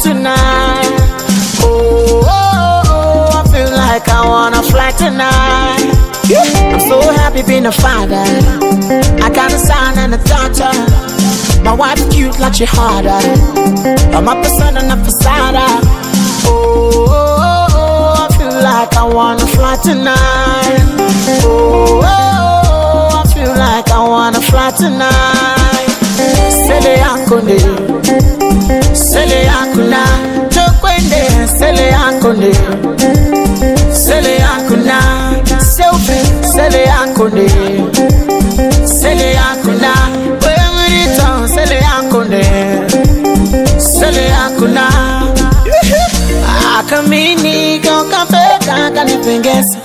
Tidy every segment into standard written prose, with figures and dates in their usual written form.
tonight. Oh, oh, oh, I feel like I wanna fly tonight. I'm so happy being a father. I got a son and a daughter. My wife cute like she harder. I'm a person and a facade. Oh, oh, oh, I feel like I wanna fly tonight. Oh, oh, oh, I feel like I wanna fly tonight. Sele akone, sele akuna, chokwende, sele akone, sele akuna, selfie, sele akone, sele akuna, wewe sele akone, sele akuna. Akamini kokapeta kanipengesa,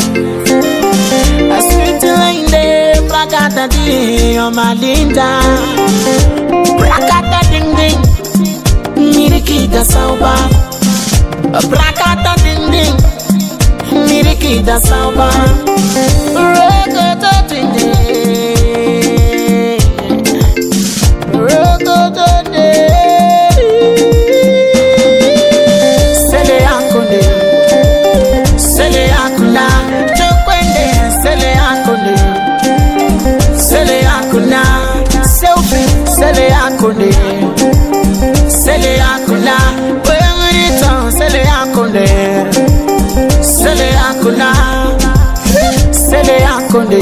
aswiti lainde plakata di omalinda. Prakata ding ding, mirikida sauba. Prakata ding ding, mirikida sauba. Rokoto ding ding, rokoto ding. Sele akone, sele akuna, chokwende, sele akone, sele akuna, selfie. Sele akone, sele akuna, wewe sele akone, sele akuna, sele akone,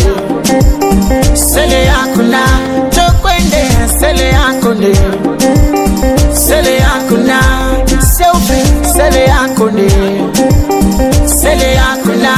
sele akuna, chokwende, sele akone, sele akuna, selfie, sele akone, sele akuna.